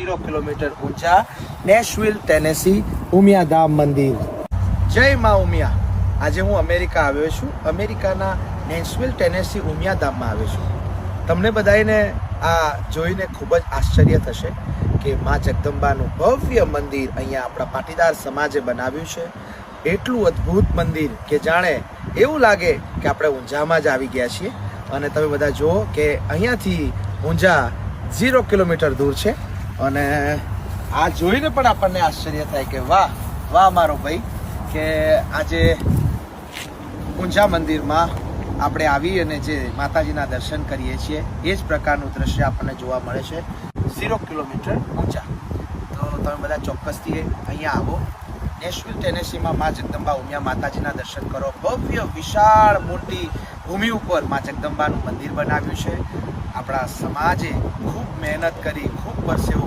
0 kilometre ઊંચા Nashville Tennessee Umiyadham મંદિર. જય મા ઉમિયા. આજે હું અમેરિકા આવ્યો છું. અમેરિકાના નેશવિલ ટેનેસી ઉમિયાધામમાં આવ્યો છું. તમને બધાને આ જોઈને ખૂબ જ આશ્ચર્ય થશે કે મા જગદંબાનું ભવ્ય મંદિર અહીંયા આપણા પાટીદાર સમાજે બનાવ્યું છે. એટલું અદ્ભુત મંદિર કે જાણે એવું લાગે કે આપણે ઊંઝામાં જ આવી ગયા છીએ. અને તમે બધા જુઓ કે અહીંયાથી ઊંઝા 0 કિલોમીટર દૂર છે. અને આ જોઈને પણ આપણને આશ્ચર્ય થાય કે વાહ વાહ મારો ભાઈ, કે આજે ઊંઝા મંદિરમાં આપણે આવી અને જે માતાજીના દર્શન કરીએ છીએ એ જ પ્રકારનું દ્રશ્ય આપણને જોવા મળે છે 0 કિલોમીટર ઊંચા. તો તમે બધા ચોક્કસથી અહીંયા આવો. નેશવિલ ટેનેસીમાં મા જગદંબા ઉમિયા માતાજીના દર્શન કરો. ભવ્ય વિશાળ મોટી ભૂમિ ઉપર મા જગદંબાનું મંદિર બનાવ્યું છે. આપણા સમાજે ખૂબ મહેનત કરી, ખૂબ પરસેવો